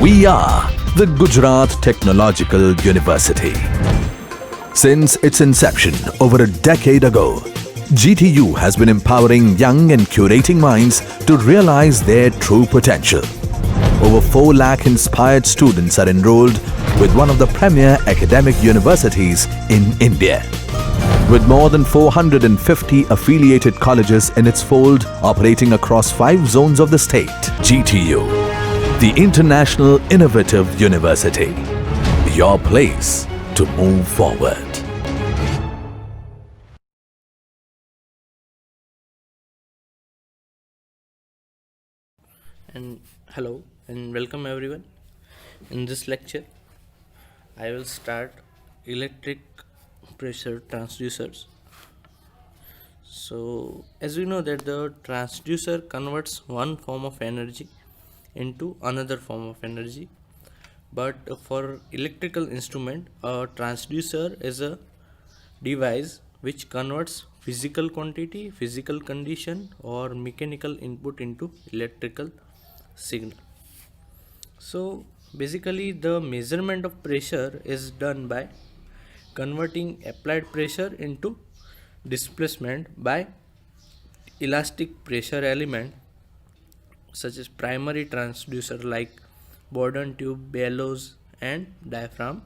We are the Gujarat Technological University. Since its inception over a decade ago, GTU has been empowering young and curating minds to realize their true potential. Over 4 lakh inspired students are enrolled with one of the premier academic universities in India. With more than 450 affiliated colleges in its fold operating across 5 zones of the state, GTU, the International Innovative University, your place to move forward. And hello and welcome everyone. In this lecture, I will start electric pressure transducers. So, as we know that the transducer converts one form of energy into another form of energy, but for electrical instrument, a transducer is a device which converts physical quantity, physical condition, or mechanical input into electrical signal. So basically the measurement of pressure is done by converting applied pressure into displacement by elastic pressure element such as primary transducer like Bourdon tube, bellows and diaphragm.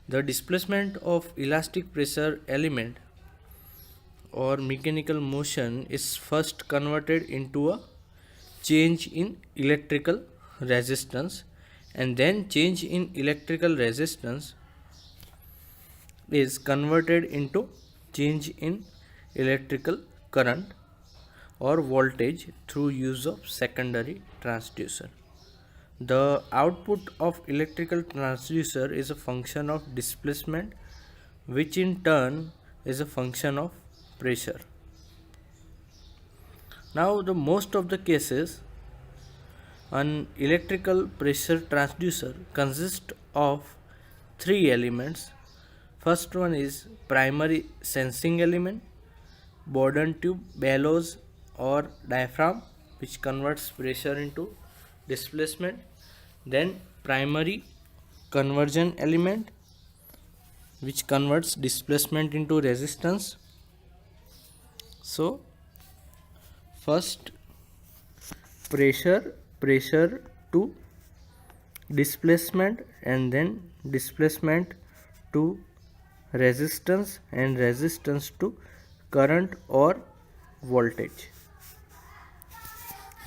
The displacement of elastic pressure element or mechanical motion is first converted into a change in electrical resistance, and then change in electrical resistance is converted into change in electrical current or voltage through use of secondary transducer. The output of electrical transducer is a function of displacement, which in turn is a function of pressure. Now the most of the cases an electrical pressure transducer consists of 3 elements. First one is primary sensing element, Bourdon tube, bellows or diaphragm, which converts pressure into displacement. Then primary conversion element, which converts displacement into resistance. So first pressure to displacement, and then displacement to resistance, and resistance to current or voltage.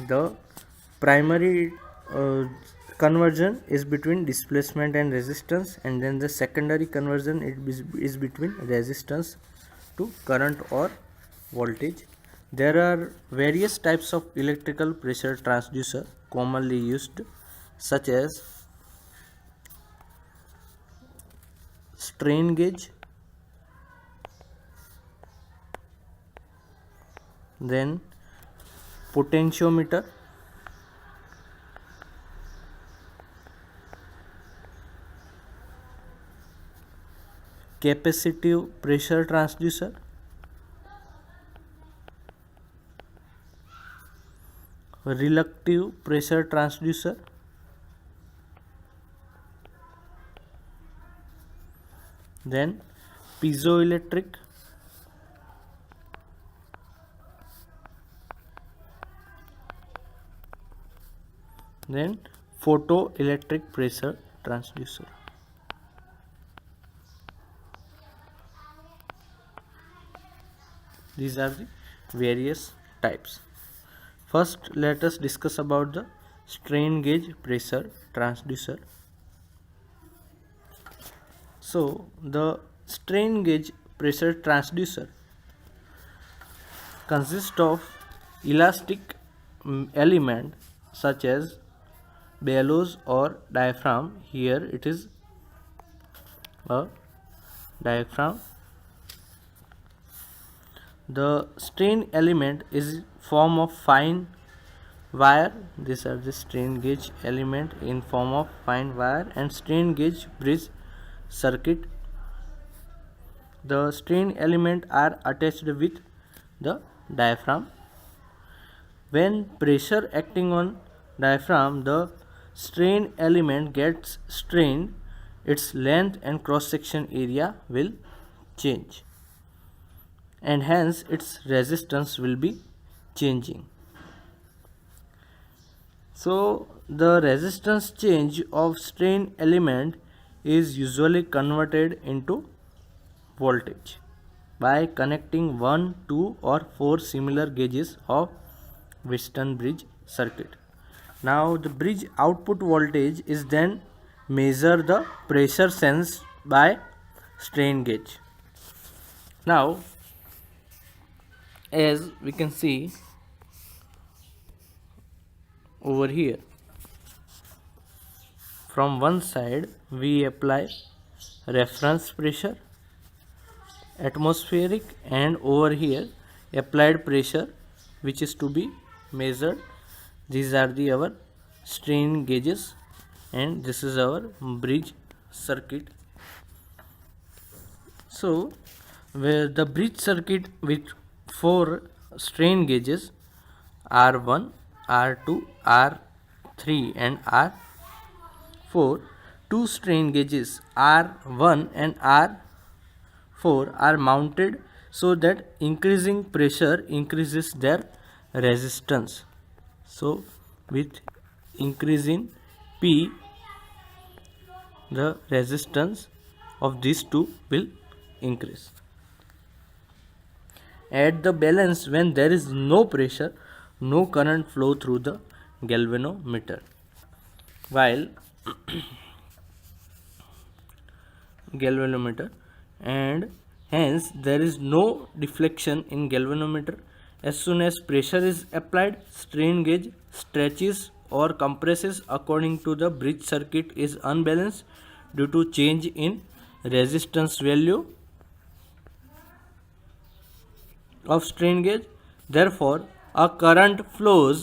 The primary conversion is between displacement and resistance, and then the secondary conversion is between resistance to current or voltage. There are various types of electrical pressure transducer commonly used, such as strain gauge, then potentiometer, capacitive pressure transducer, reluctive pressure transducer, then piezoelectric, then photoelectric pressure transducer. These are the various types. First, let us discuss about the strain gauge pressure transducer. So, the strain gauge pressure transducer consists of elastic element such as bellows or diaphragm. Here it is a diaphragm. The strain element is form of fine wire. These are the strain gauge element in form of fine wire and strain gauge bridge circuit. The strain element are attached with the diaphragm. When pressure acting on diaphragm, the strain element gets strained, its length and cross section area will change, and hence its resistance will be changing. So the resistance change of strain element is usually converted into voltage by connecting 1, 2 or 4 similar gauges of Wheatstone bridge circuit. Now the bridge output voltage is then measure the pressure sensed by strain gauge. Now as we can see over here, from one side we apply reference pressure, atmospheric, and over here applied pressure which is to be measured. These are our strain gauges and this is our bridge circuit. So where the bridge circuit with 4 strain gauges R1, R2, R3 and R4, 2 strain gauges R1 and R4 are mounted so that increasing pressure increases their resistance. So with increase in P, the resistance of these two will increase. At the balance, when there is no pressure, no current flow through the galvanometer, while and hence there is no deflection in galvanometer. As soon as pressure is applied, strain gauge stretches or compresses according to the bridge circuit is unbalanced due to change in resistance value of strain gauge. Therefore, a current flow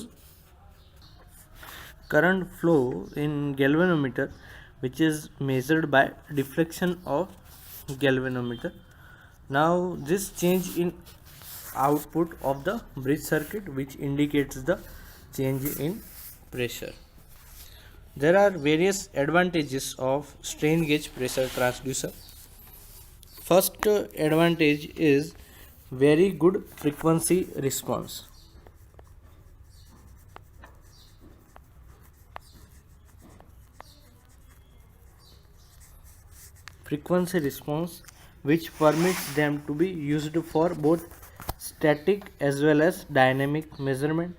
in galvanometer which is measured by deflection of galvanometer. Now this change in output of the bridge circuit which indicates the change in pressure. There are various advantages of strain gauge pressure transducer. First advantage is very good frequency response. Frequency response which permits them to be used for both static as well as dynamic measurement.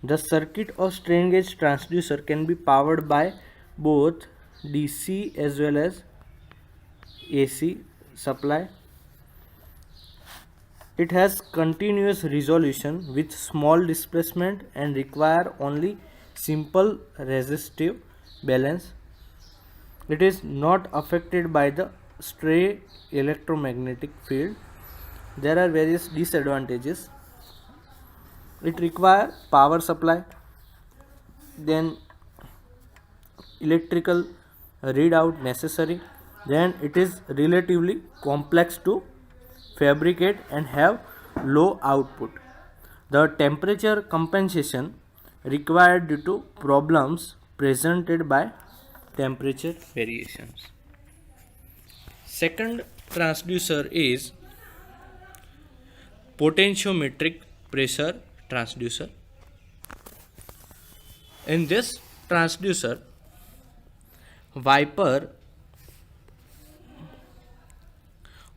The circuit of strain gauge transducer can be powered by both DC as well as AC supply. It has continuous resolution with small displacement and require only simple resistive balance. It is not affected by the stray electromagnetic field. There are various disadvantages. It requires power supply, then electrical readout necessary, then it is relatively complex to fabricate and have low output. The temperature compensation required due to problems presented by temperature variations. Second transducer is potentiometric pressure transducer. In this transducer, wiper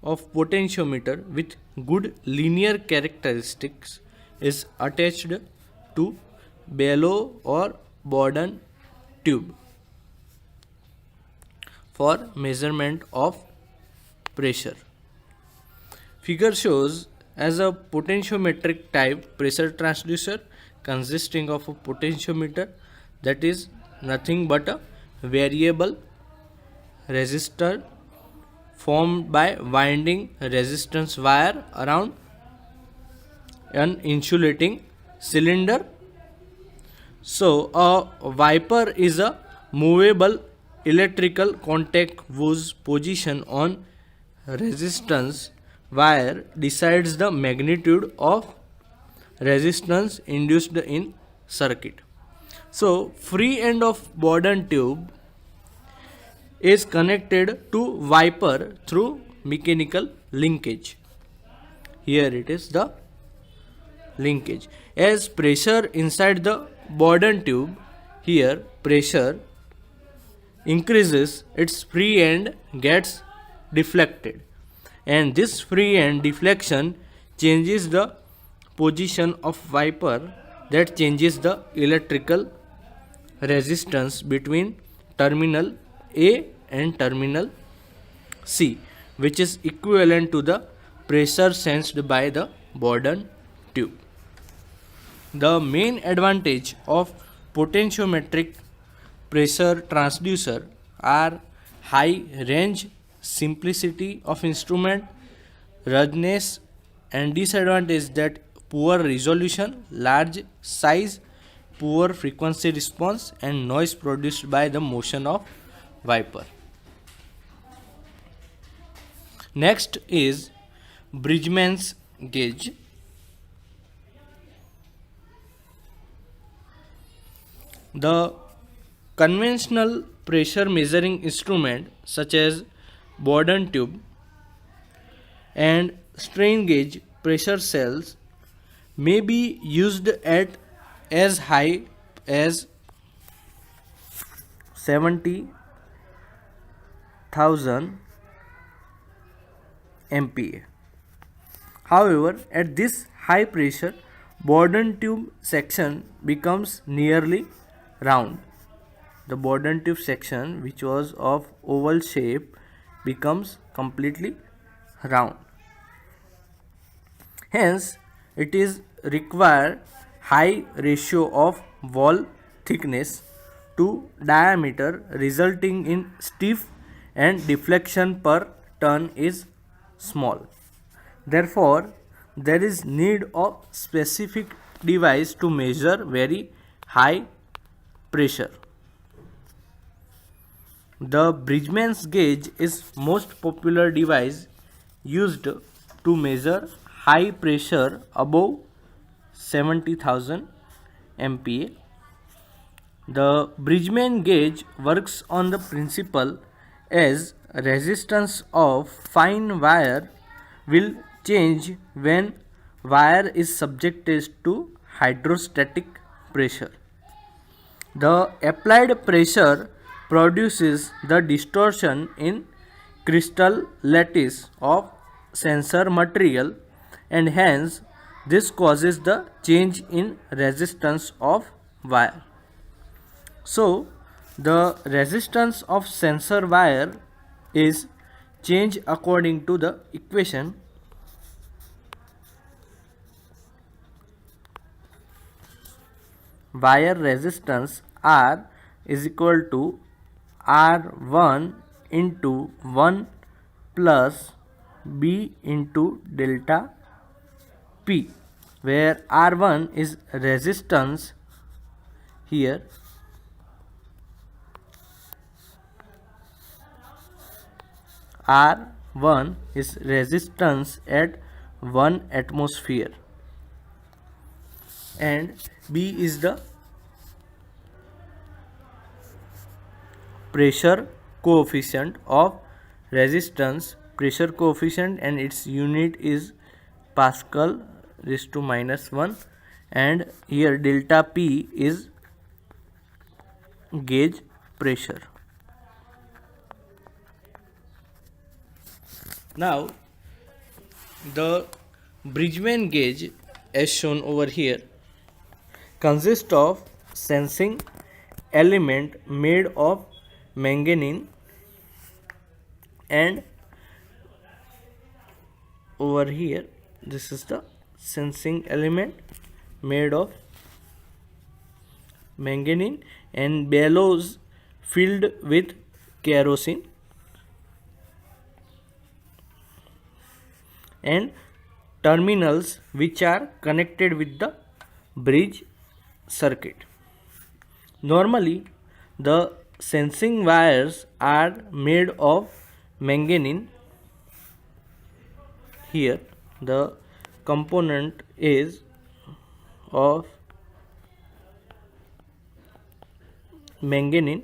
of potentiometer with good linear characteristics is attached to bellow or Bourdon tube for measurement of pressure. Figure shows as a potentiometric type pressure transducer consisting of a potentiometer that is nothing but a variable resistor formed by winding resistance wire around an insulating cylinder. So a wiper is a movable electrical contact whose position on resistance wire decides the magnitude of resistance induced in circuit. So free end of Bourdon tube is connected to wiper through mechanical linkage. Here it is the linkage. As pressure inside the Bourdon tube, here pressure increases, its free end gets deflected, and this free end deflection changes the position of wiper, that changes the electrical resistance between terminal A and terminal C, which is equivalent to the pressure sensed by the Bourdon tube. The main advantage of potentiometric pressure transducer are high range, simplicity of instrument, ruggedness, and disadvantage that poor resolution, large size, poor frequency response, and noise produced by the motion of wiper. Next is Bridgman's gauge. The conventional pressure measuring instrument such as Bourdon tube and strain gauge pressure cells may be used at as high as 70,000 MPa. However, at this high pressure, Bourdon tube section becomes nearly round. The Bourdon tube section, which was of oval shape, becomes completely round. Hence, it is required high ratio of wall thickness to diameter, resulting in stiff, and deflection per turn is small. Therefore, there is need of specific device to measure very high pressure. The Bridgman's gauge is most popular device used to measure high pressure above 70,000 MPa. The Bridgman gauge works on the principle as resistance of fine wire will change when wire is subjected to hydrostatic pressure. The applied pressure produces the distortion in crystal lattice of sensor material, and hence this causes the change in resistance of wire. So, the resistance of sensor wire is changed according to the equation wire resistance R is equal to R1 into 1 plus B into delta P, where R1 is resistance here, R1 is resistance at 1 atmosphere, and B is the pressure coefficient of resistance, pressure coefficient, and its unit is Pascal raised to -1, and here delta P is gauge pressure. Now, the Bridgman gauge, as shown over here, consists of sensing element made of manganese, and over here this is the sensing element made of manganese and bellows filled with kerosene, and terminals which are connected with the bridge circuit. Normally, the sensing wires are made of manganese. Here the component is of manganese,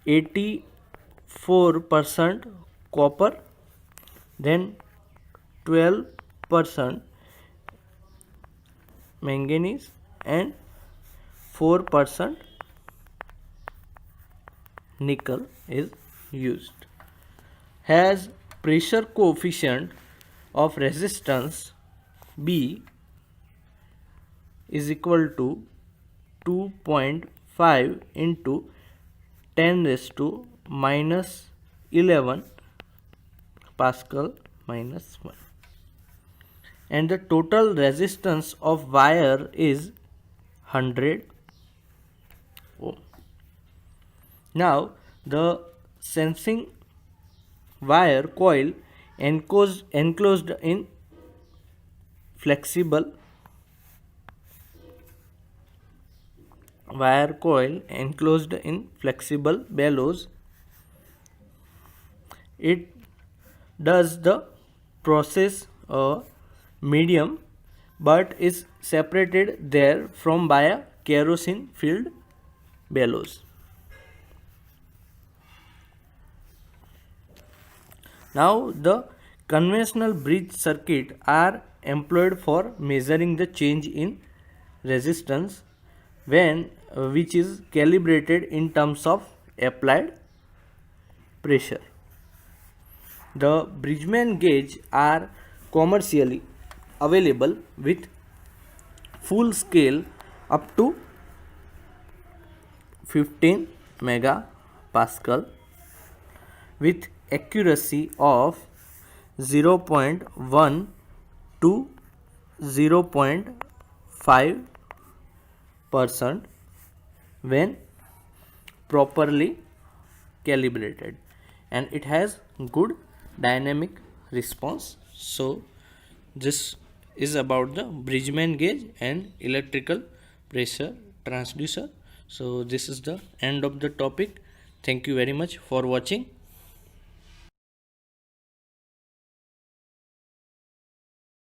84% copper, then 12% manganese and 4% nickel is used. Has pressure coefficient of resistance B is equal to 2.5 into 10 raised to minus 11 Pascal minus 1, and the total resistance of wire is 100 ohm. Now the sensing wire coil enclosed in flexible bellows, it does the process medium but is separated there from by a kerosene filled bellows. Now the conventional bridge circuit are employed for measuring the change in resistance which is calibrated in terms of applied pressure. The Bridgman gauge are commercially available with full scale up to 15 megapascal with accuracy of 0.1 to 0.5% when properly calibrated, and it has good dynamic response. So this is about the Bridgman gauge and electrical pressure transducer. So this is the end of the topic. Thank you very much for watching.